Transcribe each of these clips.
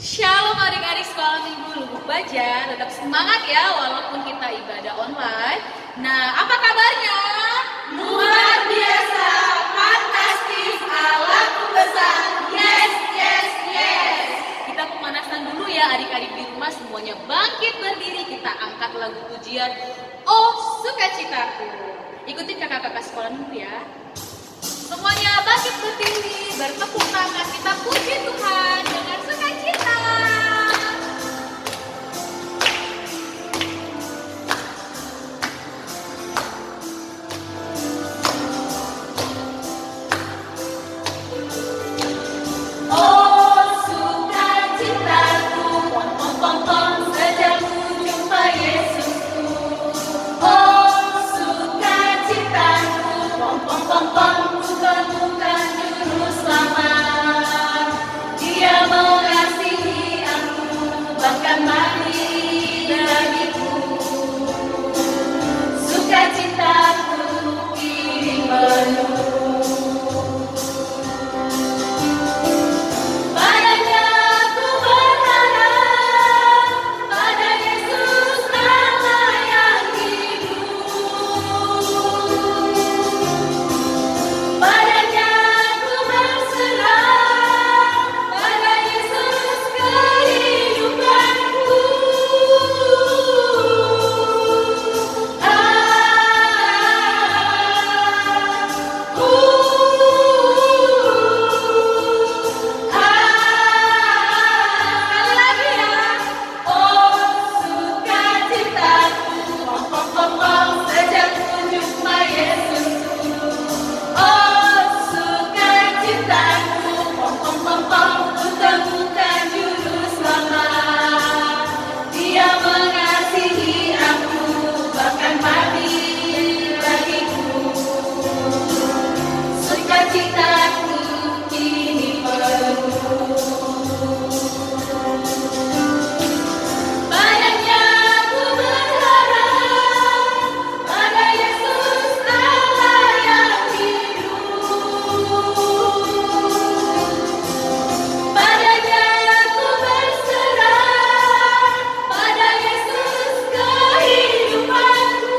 Shalom adik-adik sekolah minggu Lubuk Baja, tetap semangat ya walaupun kita ibadah online. Nah, apa kabarnya? Luar biasa, fantastis, Allahku besar, yes, yes, yes. Kita pemanasan dulu ya adik-adik di rumah, semuanya bangkit berdiri, kita angkat lagu pujian Oh Sukacitaku. Ikutin kakak-kakak sekolah minggu ya. Semuanya bangkit berdiri, bertepuk tangan, kita puji Tuhan dengan sukacita. Oh sukacitaku, pom pom pom pom, sejak ku jumpa Yesusku. Oh sukacitaku, pom pom pom pom, ku temukan juru selamat. Dia mengasihi aku, bahkan mati bagiku. Sukacitaku kini penuh. Padanya ku berharap, pada Yesus Allah yang hidup. Padanya ku berserah, pada Yesus kehidupanku. Sekali lagi ya. Oh sukacitaku, pom pom pom pom, sejak ku jumpa Yesusku. Oh sukacitaku, pom pom pom pom, ku temukan juru selamat. Dia mengasihi aku, bahkan mati bagiku. Sukacitaku kini penuh. Padanya ku berharap, pada Yesus Allah yang hidup. Padanya ku berserah, pada Yesus kehidupanku.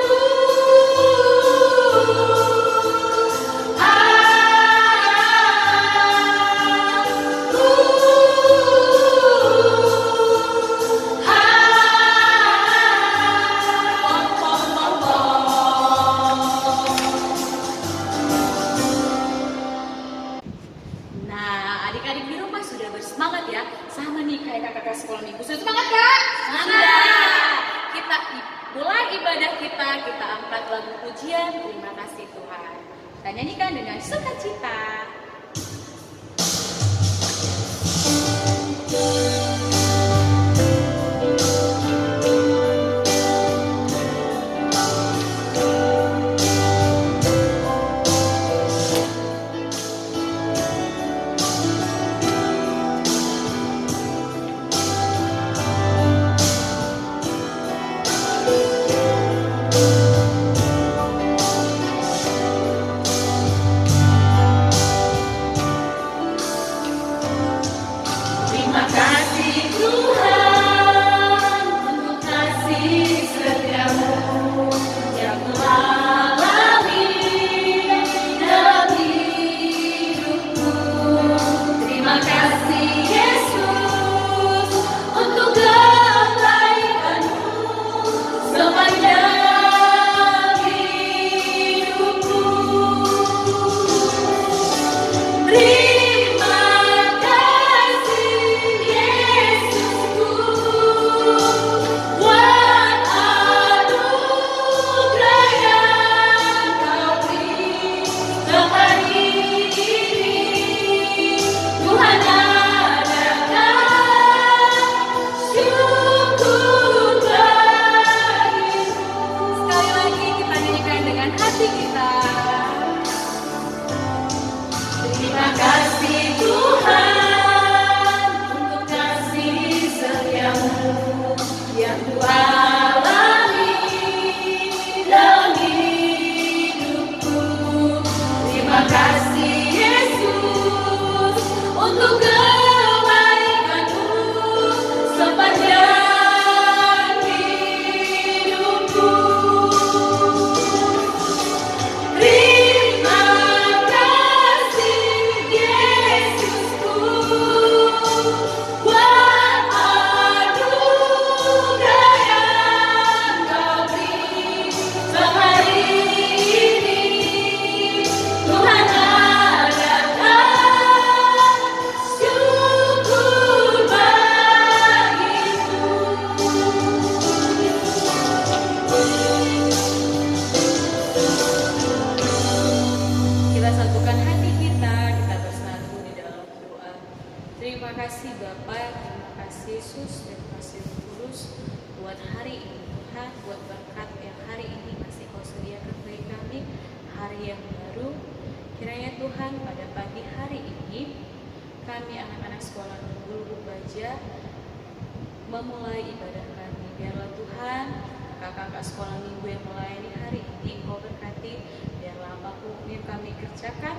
Nah, adik-adik di rumah sudah bersemangat ya, sama nih kayak kakak-kakak sekolah minggu. Sudah semangat kak? Semangat. Kita mulai ibadah kita angkat lagu pujian, terima kasih Tuhan. Kita nyanyikan dengan sukacita. Oh Terima kasih Bapak, terima kasih Yesus, terima kasih Roh Kudus buat hari ini Tuhan, buat berkat yang hari ini masih Kau sediakan bagi kami, hari yang baru. Kiranya Tuhan pada pagi hari ini kami anak-anak sekolah Minggu Lubuk Baja memulai ibadah kami. Biarlah Tuhan kakak-kakak sekolah minggu yang melayani hari ini Kau berkati, biarlah apapun yang kami kerjakan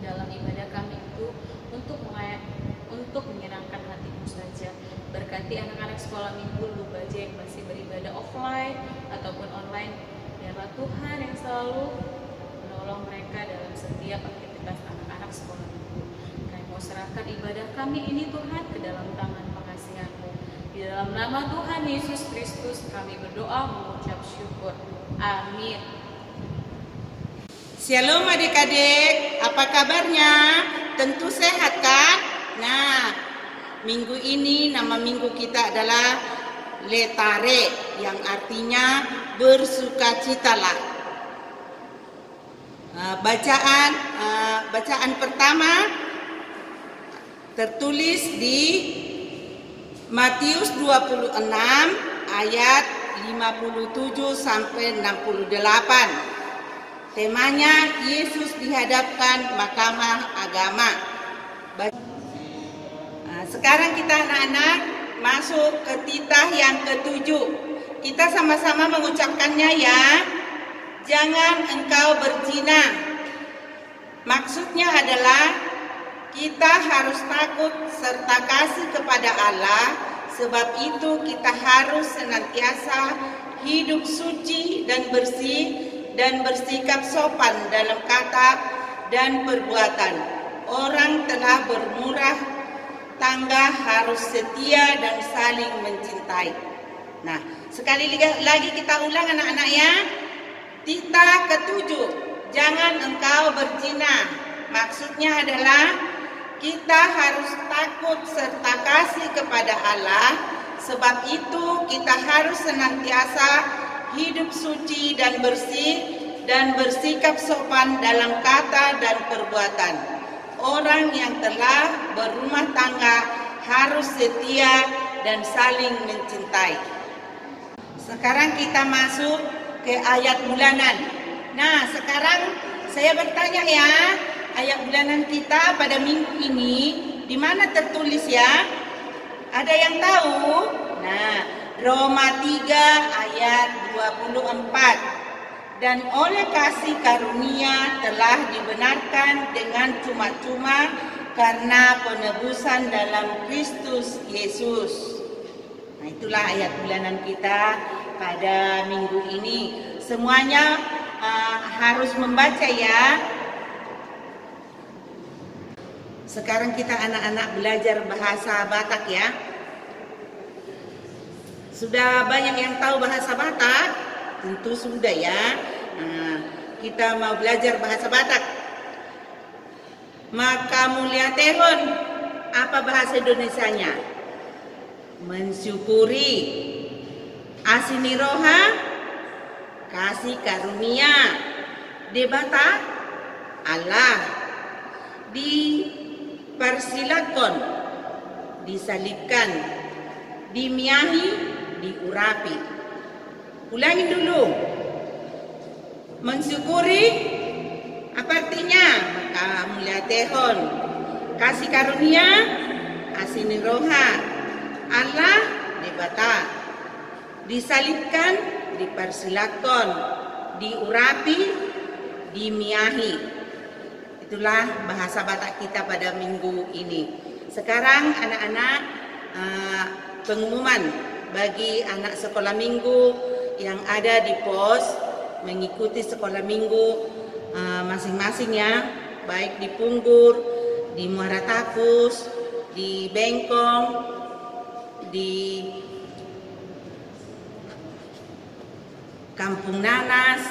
dalam ibadah kami itu untuk menyenangkan hati-Mu saja. Berkati anak-anak sekolah minggu Lubuk Baja yang masih beribadah offline ataupun online. Biarlah Tuhan yang selalu menolong mereka dalam setiap aktivitas anak-anak sekolah minggu. Kami mau serahkan ibadah kami ini Tuhan ke dalam tangan pengasihan-Mu. Di dalam nama Tuhan Yesus Kristus kami berdoa mengucap syukur. Amin. Shalom adik-adik, apa kabarnya? Tentu sehat kan? Nah, minggu ini nama minggu kita adalah Letare, yang artinya bersukacitalah. Bacaan pertama tertulis di Matius 26 ayat 57 sampai 68. Temanya Yesus dihadapkan mahkamah agama. Sekarang kita anak-anak masuk ke titah yang ke-7. Kita sama-sama mengucapkannya ya. Jangan engkau berzina. Maksudnya adalah kita harus takut serta kasih kepada Allah. Sebab itu kita harus senantiasa hidup suci dan bersih dan bersikap sopan dalam kata dan perbuatan. Orang telah bermurah tangga harus setia dan saling mencintai. Nah, sekali lagi kita ulang anak-anak ya. Titah ke-7, jangan engkau berzina. Maksudnya adalah kita harus takut serta kasih kepada Allah. Sebab itu kita harus senantiasa hidup suci dan bersih dan bersikap sopan dalam kata dan perbuatan. Orang yang telah berumah tangga harus setia dan saling mencintai. Sekarang kita masuk ke ayat bulanan. Nah, sekarang saya bertanya ya, ayat bulanan kita pada minggu ini di mana tertulis ya? Ada yang tahu? Nah, Roma 3 ayat 24. Dan oleh kasih karunia telah dibenarkan dengan cuma-cuma karena penebusan dalam Kristus Yesus. Nah, itulah ayat bulanan kita pada minggu ini. Semuanya harus membaca ya. Sekarang kita anak-anak belajar bahasa Batak ya. Sudah banyak yang tahu bahasa Batak? Tentu sudah ya. Nah, kita mau belajar bahasa Batak. Maka mulia tehon, apa bahasa Indonesianya? Mensyukuri. Asiniroha, kasih karunia. Debata, Allah. Dipersilakan, disalibkan, dimiahi, diurapi. Ulangin dulu. Mensyukuri apa artinya? Maka mulia tehon, kasih karunia, asiniroha, Allah debata, disalibkan, dipersilakan, diurapi, dimiahi. Itulah bahasa Batak kita pada minggu ini. Sekarang anak-anak pengumuman bagi anak sekolah minggu yang ada di pos mengikuti sekolah minggu masing-masing ya, baik di Punggur, di Muara Takus, di Bengkong, di Kampung Nanas,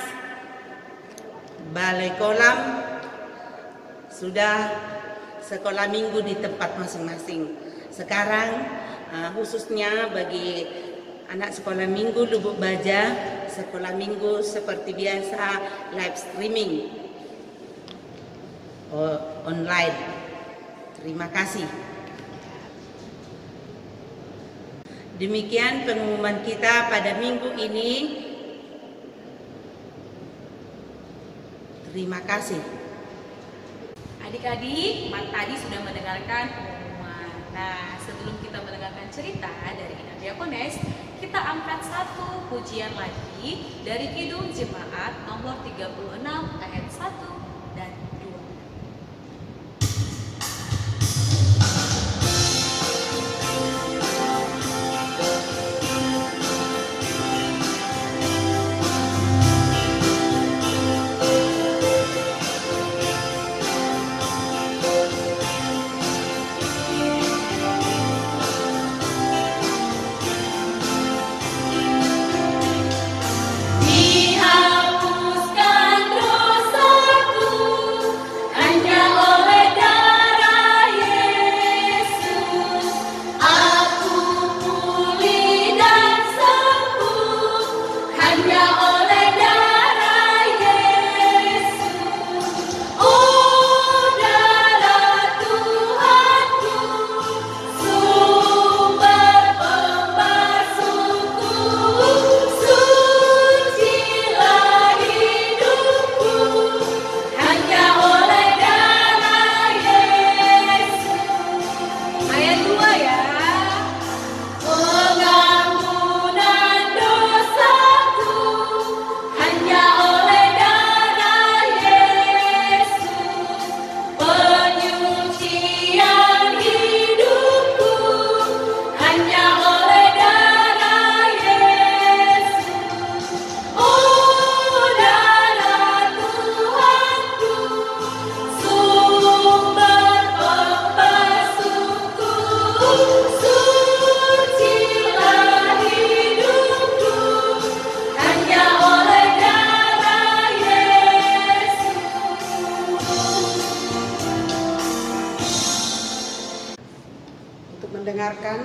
Balai Kolam, sudah sekolah minggu di tempat masing-masing. Sekarang khususnya bagi anak sekolah minggu Lubuk Baja, sekolah minggu seperti biasa live streaming online. Terima kasih. Demikian pengumuman kita pada minggu ini. Terima kasih. Adik-adik, tadi sudah mendengarkan pengumuman. Nah, sebelum kita mendengarkan cerita dari Ina Diakones, kita angkat satu pujian lagi dari Kidung Jemaat nomor 36 ayat 1 dan 2. Dihapuskan mendengarkan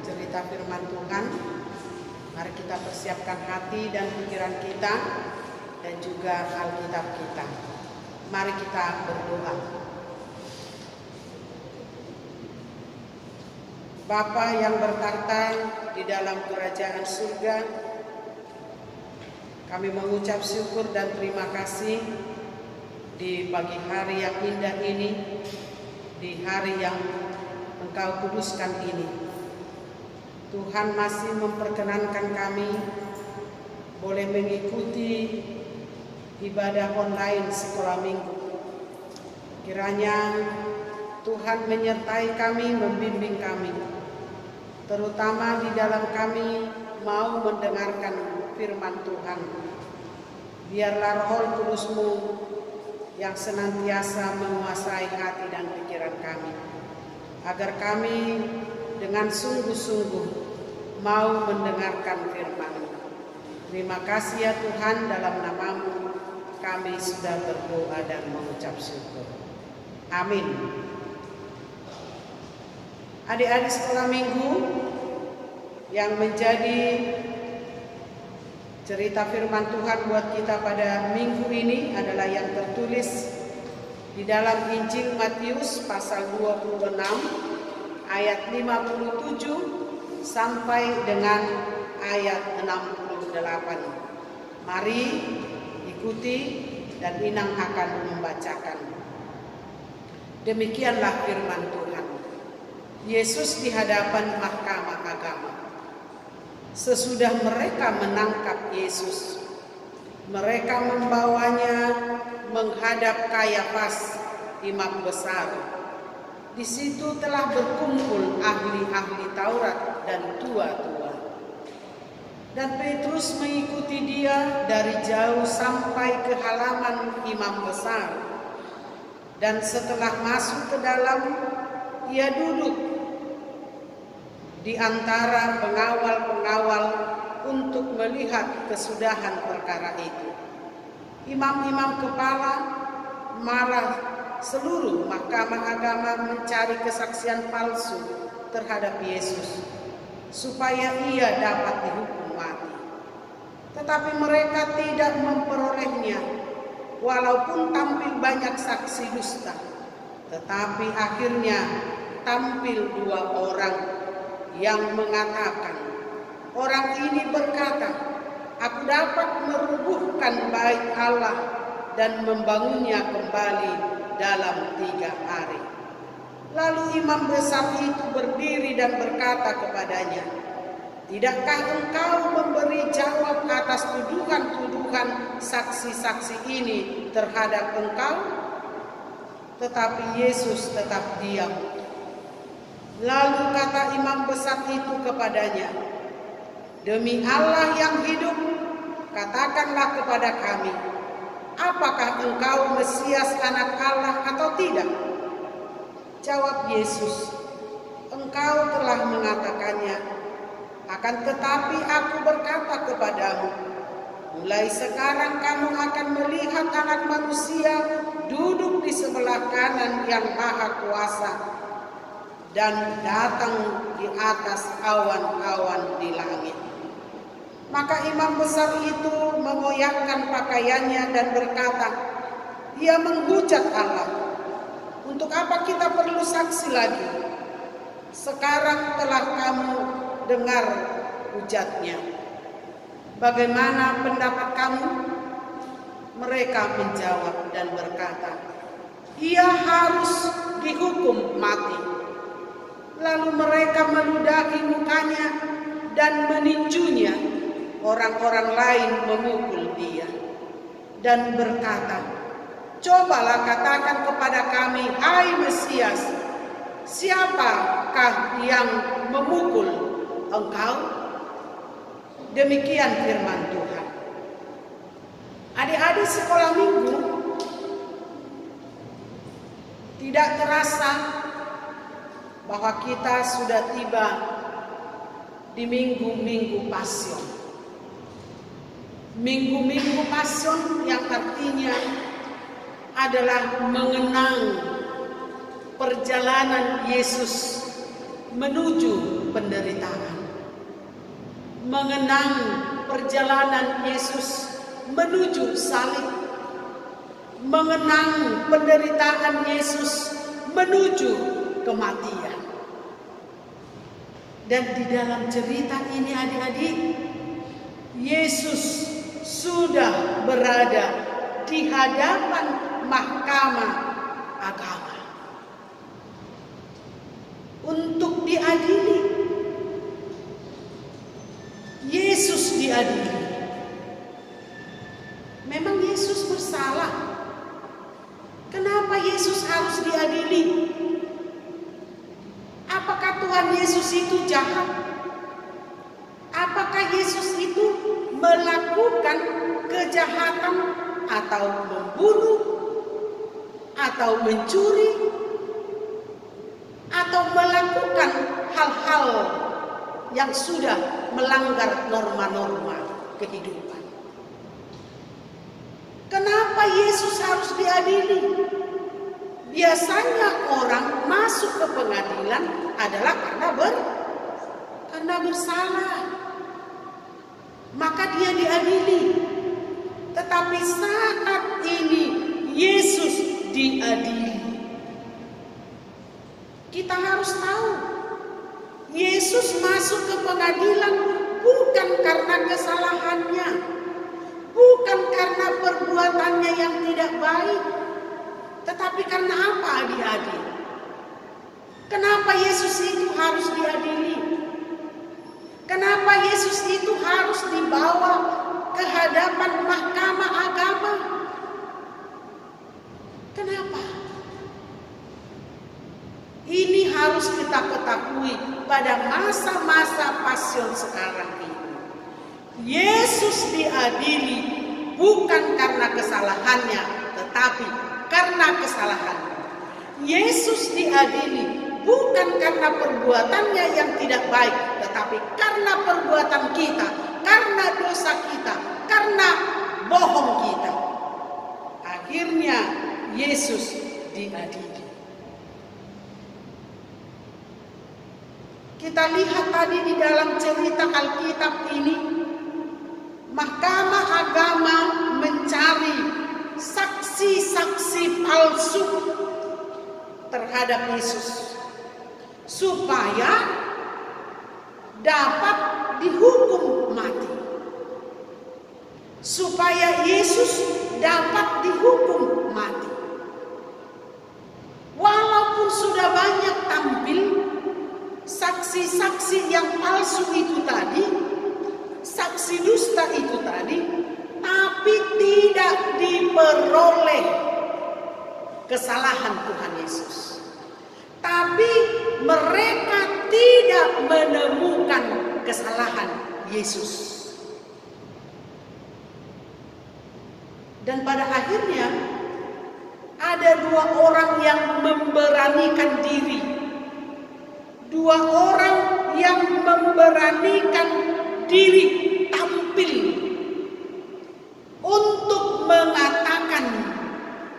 cerita firman Tuhan, mari kita persiapkan hati dan pikiran kita dan juga Alkitab kita. Mari kita berdoa. Bapa yang bertahta di dalam kerajaan surga, kami mengucap syukur dan terima kasih di pagi hari yang indah ini, di hari yang Engkau kuduskan ini. Tuhan masih memperkenankan kami boleh mengikuti ibadah online sekolah minggu. Kiranya Tuhan menyertai kami, membimbing kami, terutama di dalam kami mau mendengarkan firman Tuhan. Biarlah Roh Kudus-Mu yang senantiasa menguasai hati dan pikiran kami, agar kami dengan sungguh-sungguh mau mendengarkan firman-Mu. Terima kasih ya Tuhan, dalam nama-Mu kami sudah berdoa dan mengucap syukur. Amin. Adik-adik sekolah minggu, yang menjadi cerita firman Tuhan buat kita pada minggu ini adalah yang tertulis di dalam Injil Matius pasal 26 ayat 57 sampai dengan ayat 68. Mari ikuti dan Inang akan membacakan. Demikianlah firman Tuhan. Yesus di hadapan mahkamah agama. Sesudah mereka menangkap Yesus, mereka membawanya menghadap Kayafas, imam besar. Di situ telah berkumpul ahli-ahli Taurat dan tua-tua. Dan Petrus mengikuti dia dari jauh sampai ke halaman imam besar. Dan setelah masuk ke dalam, ia duduk di antara pengawal-pengawal untuk melihat kesudahan perkara itu. Imam-imam kepala marah, seluruh mahkamah agama mencari kesaksian palsu terhadap Yesus supaya ia dapat dihukum mati. Tetapi mereka tidak memperolehnya, walaupun tampil banyak saksi dusta. Tetapi akhirnya tampil dua orang yang mengatakan, orang ini berkata, aku dapat merubuhkan bait Allah dan membangunnya kembali dalam 3 hari. Lalu imam besar itu berdiri dan berkata kepadanya, tidakkah engkau memberi jawab atas tuduhan-tuduhan saksi-saksi ini terhadap engkau? Tetapi Yesus tetap diam. Lalu kata imam besar itu kepadanya, demi Allah yang hidup, katakanlah kepada kami, apakah engkau Mesias anak Allah atau tidak? Jawab Yesus, engkau telah mengatakannya, akan tetapi aku berkata kepadamu, mulai sekarang kamu akan melihat Anak Manusia duduk di sebelah kanan yang Maha Kuasa dan datang di atas awan-awan di langit. Maka imam besar itu mengoyakkan pakaiannya dan berkata, ia menghujat Allah. Untuk apa kita perlu saksi lagi? Sekarang telah kamu dengar hujatnya. Bagaimana pendapat kamu? Mereka menjawab dan berkata, ia harus dihukum mati. Lalu mereka meludahi mukanya dan meninjunya. Orang-orang lain memukul dia dan berkata, cobalah katakan kepada kami, hai Mesias, siapakah yang memukul engkau? Demikian firman Tuhan. Adik-adik sekolah minggu, tidak terasa bahwa kita sudah tiba di minggu-minggu Pasion. Minggu-minggu Pasion yang artinya adalah mengenang perjalanan Yesus menuju penderitaan. Mengenang perjalanan Yesus menuju salib. Mengenang penderitaan Yesus menuju kematian. Dan di dalam cerita ini adik-adik, Yesus sudah berada di hadapan mahkamah agama untuk diadili. Yesus diadili. Memang Yesus bersalah. Kenapa Yesus harus diadili? Apakah Tuhan Yesus itu jahat? Apakah Yesus itu melakukan kejahatan atau membunuh, atau mencuri, atau melakukan hal-hal yang sudah melanggar norma-norma kehidupan? Kenapa Yesus harus diadili? Biasanya orang masuk ke pengadilan adalah karena bersalah. Maka dia diadili. Tetapi saat ini Yesus diadili. Kita harus tahu, Yesus masuk ke pengadilan bukan karena kesalahannya, bukan karena perbuatannya yang tidak baik, tetapi karena apa adik-adik? Kenapa Yesus itu harus diadili? Kenapa Yesus itu harus dibawa ke hadapan mahkamah agama? Kenapa? Ini harus kita ketahui pada masa-masa Pasion sekarang ini. Yesus diadili bukan karena kesalahannya, tetapi karena kesalahannya. Yesus diadili bukan karena perbuatannya yang tidak baik, tetapi karena perbuatan kita, karena dosa kita, karena bohong kita. Akhirnya Yesus diadili. Kita lihat tadi di dalam cerita Alkitab ini, mahkamah agama mencari saksi-saksi palsu terhadap Yesus supaya dapat dihukum mati. Supaya Yesus dapat dihukum mati. Walaupun sudah banyak tampil saksi-saksi yang palsu itu tadi, saksi dusta itu tadi, tapi tidak diperoleh kesalahan Tuhan Yesus. Tapi mereka tidak menemukan kesalahan Yesus. Dan pada akhirnya ada dua orang yang memberanikan diri. Dua orang yang memberanikan diri tampil untuk mengatakan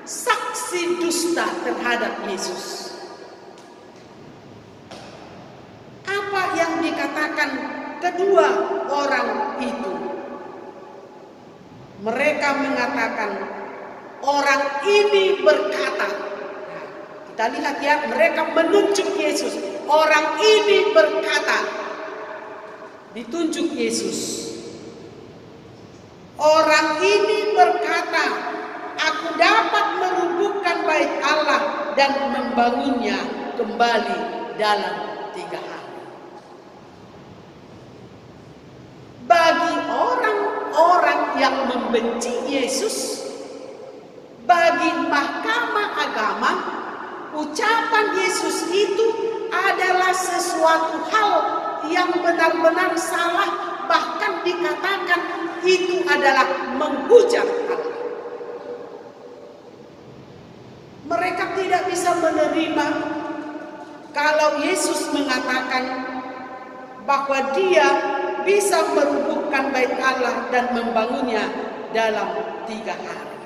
saksi dusta terhadap Yesus. Apa yang dikatakan kedua orang itu? Mereka mengatakan orang ini berkata. Nah, kita lihat ya, mereka menunjuk Yesus. Orang ini berkata. Ditunjuk Yesus. Orang ini berkata, aku dapat merubuhkan bait Allah dan membangunnya kembali dalam 3 hari. Bagi orang-orang yang membenci Yesus, bagi mahkamah agama, ucapan Yesus itu adalah sesuatu hal yang benar-benar salah, bahkan dikatakan itu adalah menghujat Allah. Mereka tidak bisa menerima kalau Yesus mengatakan bahwa Dia bisa merubuhkan bait Allah dan membangunnya dalam 3 hari.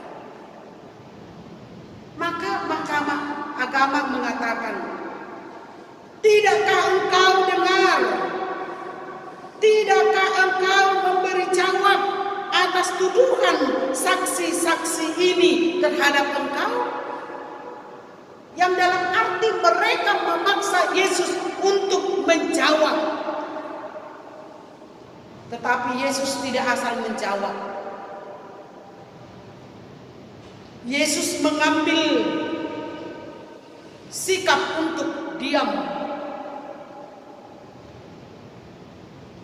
Maka mahkamah agama mengatakan, tidakkah engkau dengar? Tidakkah engkau memberi jawab atas tuduhan saksi-saksi ini terhadap engkau? Yang dalam arti mereka memaksa Yesus untuk menjawab. Tetapi Yesus tidak asal menjawab. Yesus mengambil sikap untuk diam.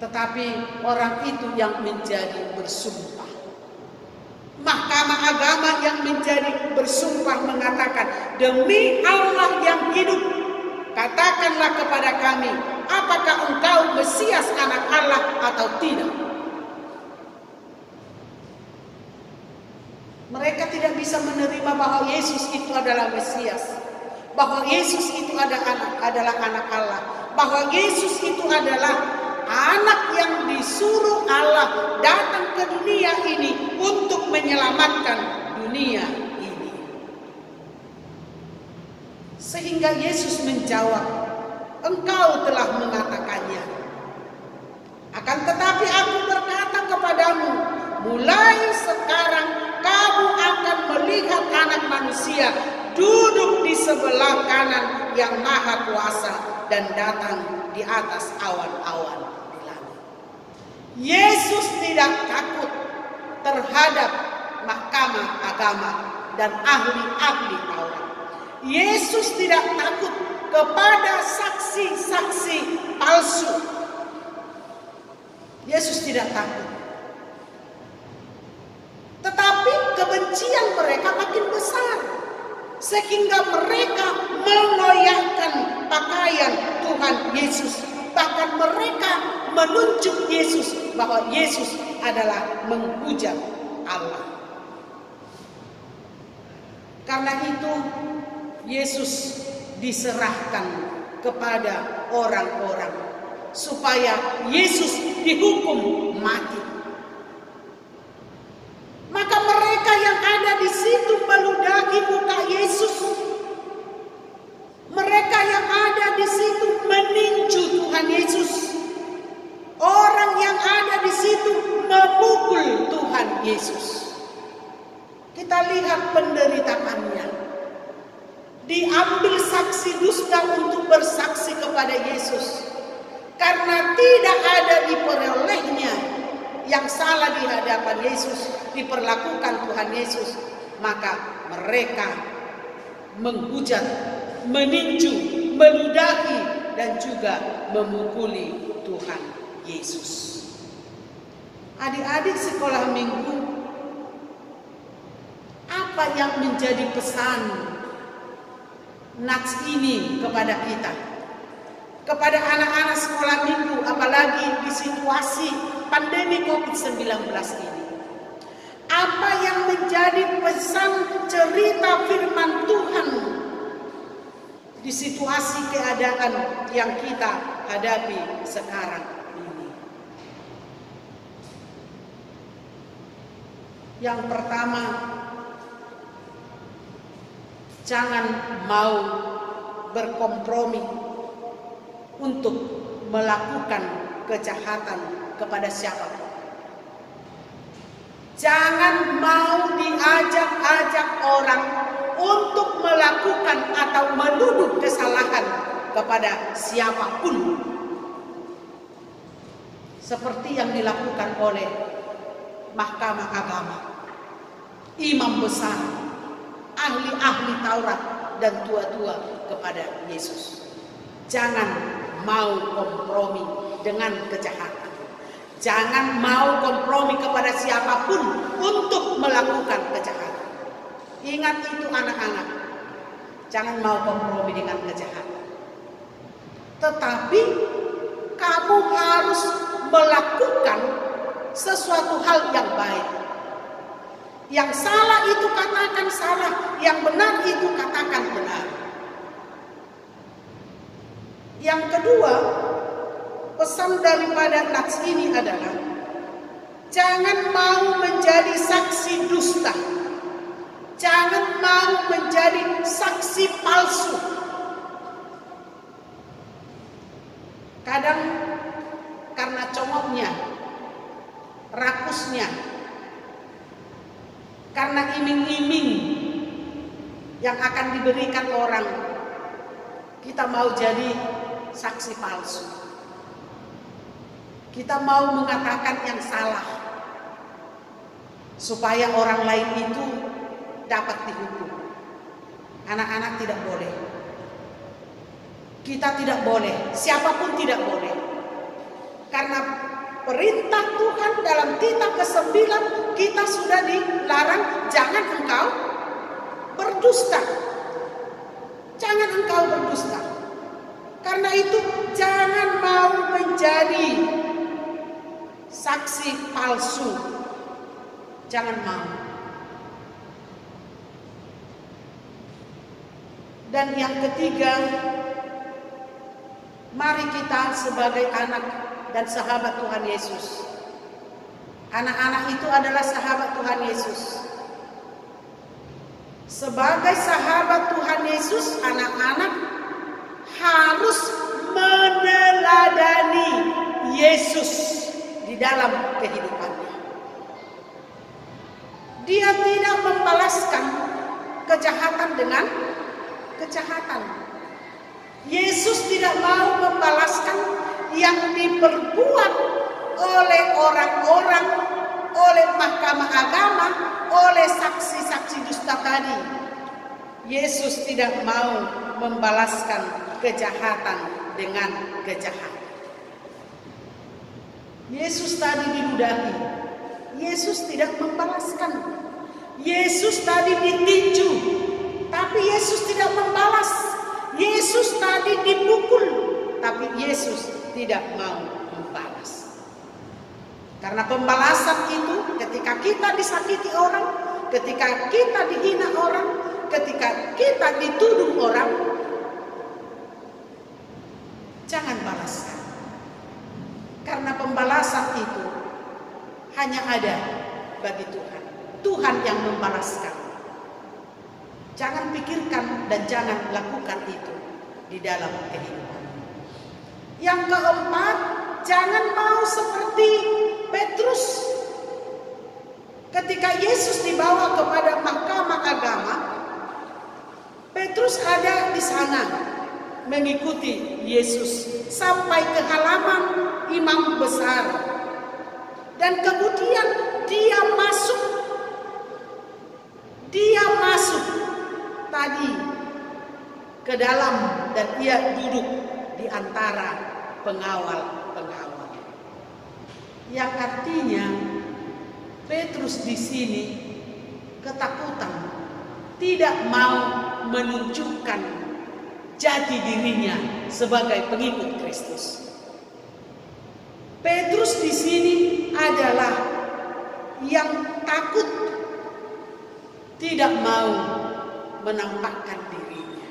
Tetapi orang itu yang menjadi bersumpah. Mahkamah agama yang menjadi bersumpah mengatakan, demi Allah yang hidup, katakanlah kepada kami, apakah engkau Mesias anak Allah atau tidak? Mereka tidak bisa menerima bahwa Yesus itu adalah Mesias, bahwa Yesus itu adalah anak Allah, bahwa Yesus itu adalah anak yang disuruh Allah datang ke dunia ini untuk menyelamatkan dunia ini. Sehingga Yesus menjawab, engkau telah mengatakannya. Akan tetapi aku berkata kepadamu, mulai sekarang kamu akan melihat Anak Manusia duduk di sebelah kanan yang Maha Kuasa dan datang di atas awan-awan di langit. Yesus tidak takut terhadap mahkamah agama dan ahli-ahli Taurat. Yesus tidak takut kepada saksi-saksi palsu. Yesus tidak takut. Tetapi kebencian mereka makin besar, sehingga mereka mengoyakkan pakaian Tuhan Yesus. Bahkan mereka menunjuk Yesus bahwa Yesus adalah menghujat Allah. Karena itu Yesus diserahkan kepada orang-orang supaya Yesus dihukum mati. Maka mereka yang ada di situ meludahi muka Yesus. Mereka yang ada di situ meninju Tuhan Yesus. Orang yang ada di situ memukul Tuhan Yesus. Kita lihat penderitaannya. Diambil saksi dusta untuk bersaksi kepada Yesus. Karena tidak ada diperolehnya yang salah di hadapan Yesus, diperlakukan Tuhan Yesus, maka mereka menghujat, meninju, meludahi, dan juga memukuli Tuhan Yesus. Adik-adik sekolah minggu, apa yang menjadi pesan nats ini kepada kita? Kepada anak-anak sekolah minggu, apalagi di situasi pandemi COVID-19 ini. Apa yang menjadi pesan cerita firman Tuhan di situasi keadaan yang kita hadapi sekarang ini? Yang pertama, jangan mau berkompromi untuk melakukan kejahatan kepada siapapun. Jangan mau diajak-ajak orang untuk melakukan atau menuduh kesalahan kepada siapapun, seperti yang dilakukan oleh Mahkamah Agama, imam besar, ahli-ahli Taurat, dan tua-tua kepada Yesus. Jangan mau kompromi dengan kejahatan. Jangan mau kompromi kepada siapapun untuk melakukan kejahatan. Ingat itu anak-anak. Jangan mau kompromi dengan kejahatan. Tetapi kamu harus melakukan sesuatu hal yang baik. Yang salah itu katakan salah, yang benar itu katakan benar. Yang kedua, pesan daripada nats ini adalah jangan mau menjadi saksi dusta. Jangan mau menjadi saksi palsu. Kadang karena congoknya, rakusnya, karena iming-iming yang akan diberikan orang, kita mau jadi saksi palsu. Kita mau mengatakan yang salah supaya orang lain itu dapat dihukum. Anak-anak tidak boleh. Kita tidak boleh, siapapun tidak boleh. Karena perintah Tuhan dalam kitab ke-9 kita sudah dilarang, jangan engkau berdusta. Jangan engkau berdusta. Karena itu jangan mau menjadi saksi palsu. Jangan mau. Dan yang ketiga, mari kita sebagai anak dan sahabat Tuhan Yesus. Anak-anak itu adalah sahabat Tuhan Yesus. Sebagai sahabat Tuhan Yesus, anak-anak harus meneladani Yesus di dalam kehidupannya. Dia tidak membalaskan kejahatan dengan kejahatan. Yesus tidak mau membalaskan yang diperbuat oleh orang-orang, oleh mahkamah agama, oleh saksi-saksi dusta tadi. Yesus tidak mau membalaskan kejahatan dengan kejahatan. Yesus tadi diludahi, Yesus tidak membalaskan. Yesus tadi ditinju, tapi Yesus tidak membalas. Yesus tadi dipukul, tapi Yesus tidak mau membalas. Karena pembalasan itu ketika kita disakiti orang, ketika kita dihina orang, ketika kita dituduh orang, jangan balaskan. Karena pembalasan itu hanya ada bagi Tuhan. Tuhan yang membalaskan. Jangan pikirkan dan jangan lakukan itu di dalam kehidupan. Yang keempat, jangan mau seperti Petrus. Ketika Yesus dibawa kepada mahkamah agama, Petrus Petrus ada di sana mengikuti Yesus sampai ke halaman imam besar. Dan kemudian dia masuk tadi ke dalam dan ia duduk di antara pengawal-pengawal. Yang artinya Petrus di sini ketakutan, tidak mau menunjukkan jati dirinya sebagai pengikut Kristus. Petrus di sini adalah yang takut, tidak mau menampakkan dirinya.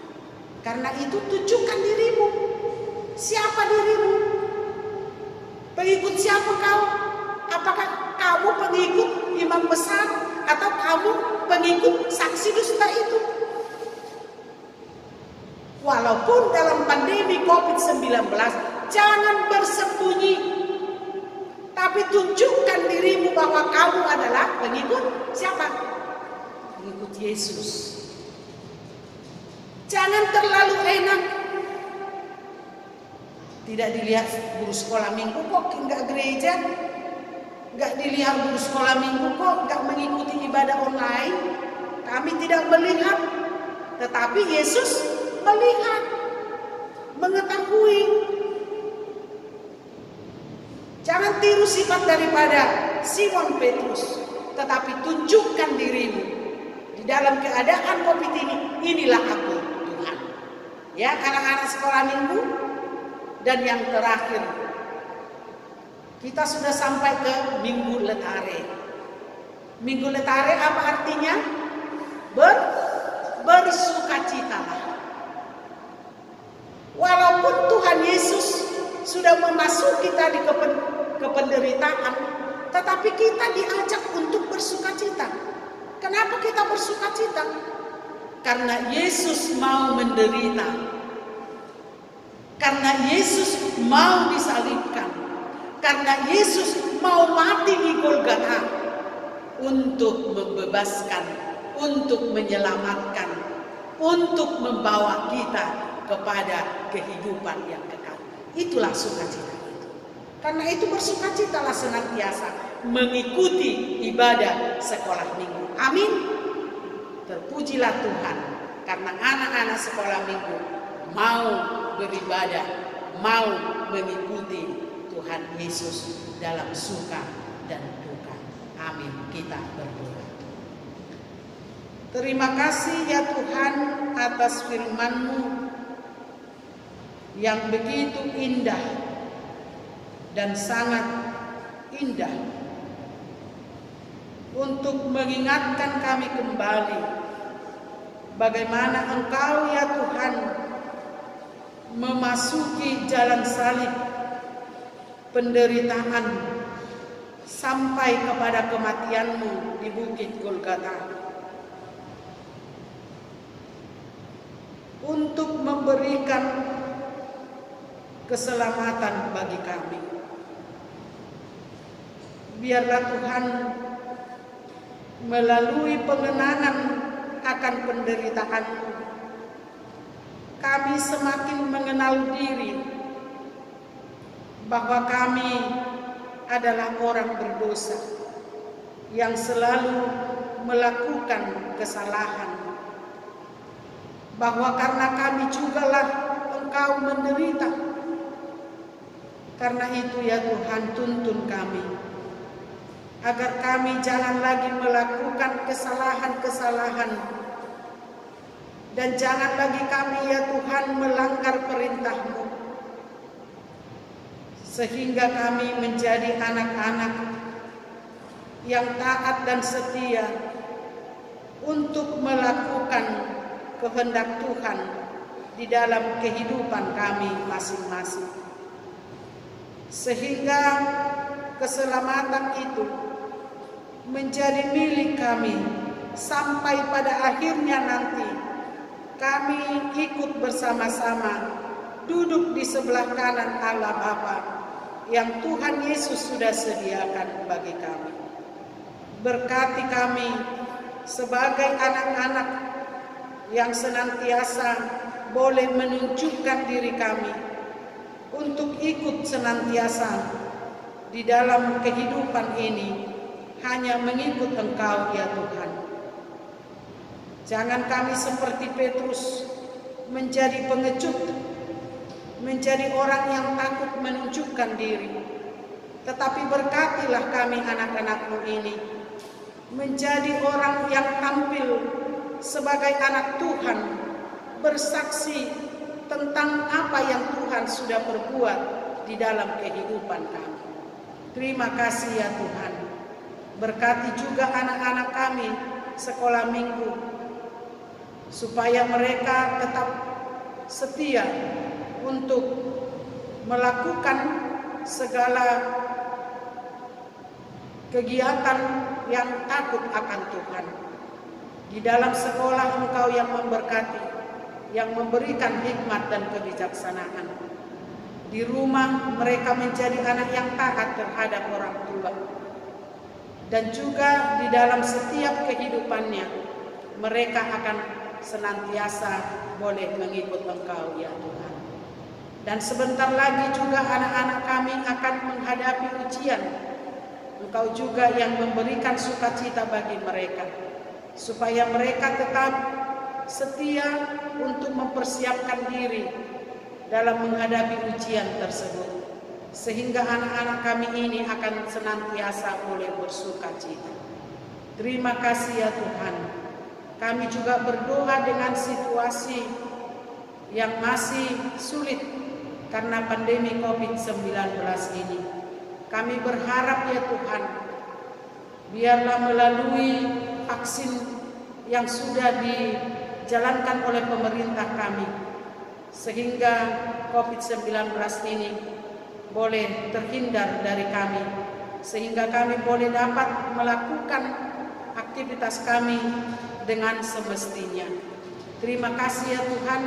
Karena itu tunjukkan dirimu. Siapa dirimu? Pengikut siapa kau? Apakah kamu pengikut imam besar atau kamu pengikut saksi dusta itu? Walaupun dalam pandemi COVID-19, jangan bersembunyi, tapi tunjukkan dirimu bahwa kamu adalah pengikut siapa? Pengikut Yesus. Jangan terlalu enak. Tidak dilihat guru sekolah minggu kok enggak gereja. Enggak dilihat guru sekolah minggu kok enggak mengikuti ibadah online. Kami tidak melihat. Tetapi Yesus melihat, mengetahui. Jangan tiru sifat daripada Simon Petrus, tetapi tunjukkan dirimu. Di dalam keadaan COVID ini, inilah aku Tuhan. Ya, anak-anak sekolah minggu. Dan yang terakhir, kita sudah sampai ke Minggu Letare. Minggu Letare apa artinya? Bersukacitalah. Walaupun Tuhan Yesus sudah memasuki tadi ke penderitaan, tetapi kita diajak untuk bersukacita. Kenapa kita bersukacita? Karena Yesus mau menderita. Karena Yesus mau disalibkan. Karena Yesus mau mati di Golgota untuk membebaskan, untuk menyelamatkan, untuk membawa kita kepada kehidupan yang kekal. Itulah sukacita itu. Karena itu bersukacitalah senantiasa mengikuti ibadah sekolah minggu. Amin. Terpujilah Tuhan karena anak-anak sekolah minggu mau beribadah, mau mengikuti Tuhan Yesus dalam suka dan duka. Amin. Kita berdoa. Terima kasih ya Tuhan atas firman-Mu yang begitu indah dan sangat indah untuk mengingatkan kami kembali bagaimana Engkau ya Tuhan memasuki jalan salib penderitaan sampai kepada kematian-Mu di Bukit Golgota untuk memberikan keselamatan bagi kami. Biarlah Tuhan melalui pengenangan akan penderitaan-Mu kami semakin mengenal diri bahwa kami adalah orang berdosa yang selalu melakukan kesalahan. Bahwa karena kami jugalah Engkau menderita. Karena itu ya Tuhan, tuntun kami agar kami jangan lagi melakukan kesalahan-kesalahan. Dan jangan lagi kami ya Tuhan melanggar perintah-Mu. Sehingga kami menjadi anak-anak yang taat dan setia untuk melakukan kehendak Tuhan di dalam kehidupan kami masing-masing. Sehingga keselamatan itu menjadi milik kami sampai pada akhirnya nanti kami ikut bersama-sama duduk di sebelah kanan Allah Bapa yang Tuhan Yesus sudah sediakan bagi kami. Berkati kami sebagai anak-anak yang senantiasa boleh menunjukkan diri kami untuk ikut senantiasa di dalam kehidupan ini hanya mengikut Engkau ya Tuhan. Jangan kami seperti Petrus menjadi pengecut, menjadi orang yang takut menunjukkan diri. Tetapi berkatilah kami anak-anak-Mu ini menjadi orang yang tampil sebagai anak Tuhan, bersaksi tentang apa yang Tuhan sudah berbuat di dalam kehidupan kami. Terima kasih ya Tuhan. Berkati juga anak-anak kami sekolah minggu, supaya mereka tetap setia untuk melakukan segala kegiatan yang takut akan Tuhan. Di dalam sekolah Engkau yang memberkati, yang memberikan hikmat dan kebijaksanaan. Di rumah mereka menjadi anak yang taat terhadap orang tua. Dan juga di dalam setiap kehidupannya mereka akan senantiasa boleh mengikut Engkau ya Tuhan. Dan sebentar lagi juga anak-anak kami akan menghadapi ujian. Engkau juga yang memberikan sukacita bagi mereka, supaya mereka tetap setia untuk mempersiapkan diri dalam menghadapi ujian tersebut, sehingga anak-anak kami ini akan senantiasa boleh bersukacita. Terima kasih ya Tuhan. Kami juga berdoa dengan situasi yang masih sulit karena pandemi COVID-19 ini. Kami berharap ya Tuhan, biarlah melalui vaksin yang sudah dijalankan oleh pemerintah kami, sehingga COVID-19 ini boleh terhindar dari kami, sehingga kami boleh dapat melakukan aktivitas kami dengan semestinya. Terima kasih ya Tuhan,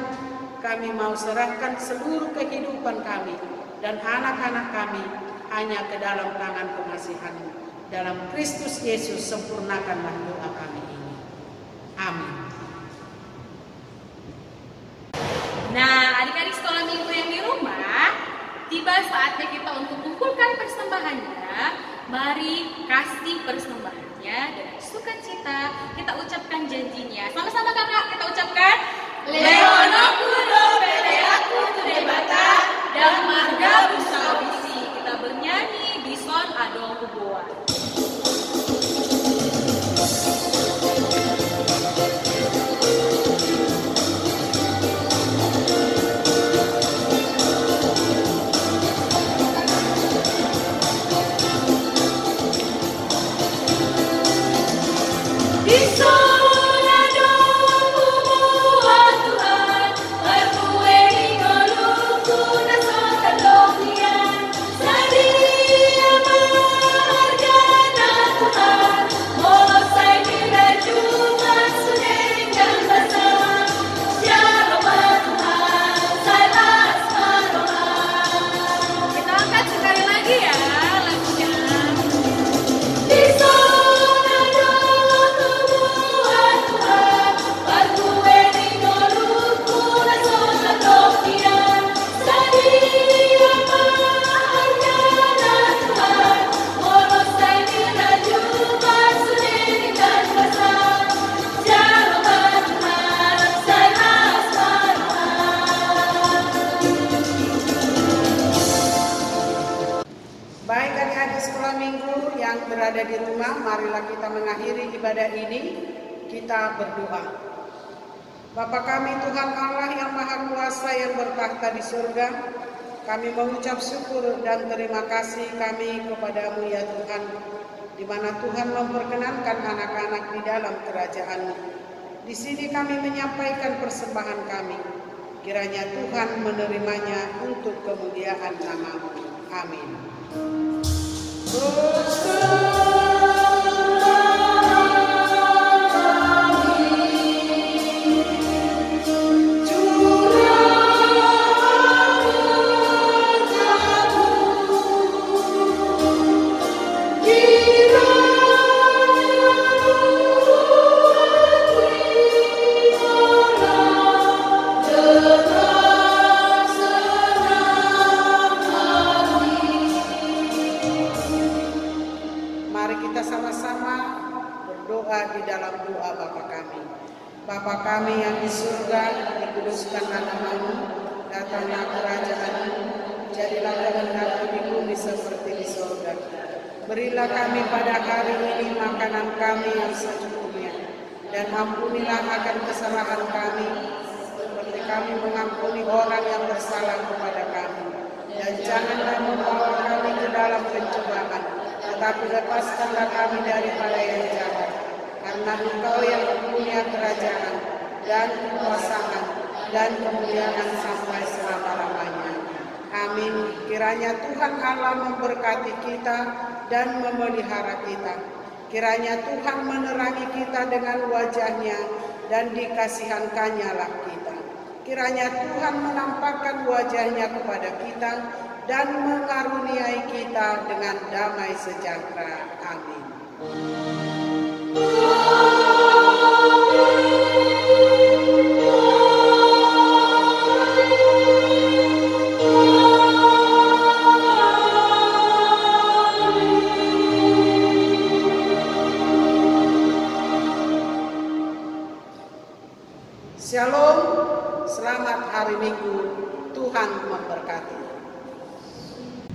kami mau serahkan seluruh kehidupan kami dan anak-anak kami hanya ke dalam tangan pengasihan-Mu. Dalam Kristus Yesus sempurnakanlah doa kami ini. Amin. Nah, adik-adik sekolah minggu yang di rumah, tiba saatnya kita untuk kumpulkan persembahannya. Mari kasih persembahannya dengan sukacita. Kita ucapkan janjinya. Sama-sama kakak, kita ucapkan Leonokudo Peleaku Tudebata dan Marga Busawisi. Kita bernyanyi Bison Adong Kuboa. Berada di rumah, marilah kita mengakhiri ibadah ini. Kita berdoa. Bapa kami Tuhan Allah yang Maha Kuasa yang bertakhta di surga, kami mengucap syukur dan terima kasih kami kepada-Mu ya Tuhan, di mana Tuhan memperkenankan anak-anak di dalam kerajaan-Mu. Di sini kami menyampaikan persembahan kami. Kiranya Tuhan menerimanya untuk kemuliaan nama-Mu. Amin. Oh Bapa kami yang di surga, dikuduskanlah namamu, datanglah kerajaan-Mu, jadilah kehendakmu di bumi seperti di surga. Berilah kami pada hari ini makanan kami yang secukupnya, dan ampunilah akan kesalahan kami, seperti kami mengampuni orang yang bersalah kepada kami. Dan janganlah membawa kami ke dalam pencobaan, tetapi lepaskanlah kami daripada yang jahat. Karena Engkau yang mempunyai kerajaan dan kekuasaan dan kemuliaan sampai selama-lamanya. Amin. Kiranya Tuhan Allah memberkati kita dan memelihara kita. Kiranya Tuhan menerangi kita dengan wajah-Nya dan dikasihankannya lah kita. Kiranya Tuhan menampakkan wajah-Nya kepada kita dan mengaruniai kita dengan damai sejahtera. Amin. Shalom, selamat hari Minggu, Tuhan memberkati.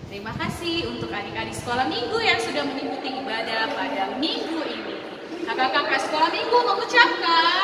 Terima kasih untuk adik-adik sekolah minggu yang sudah mengikuti ibadah pada minggu ini. Kakak-kakak sekolah minggu mengucapkan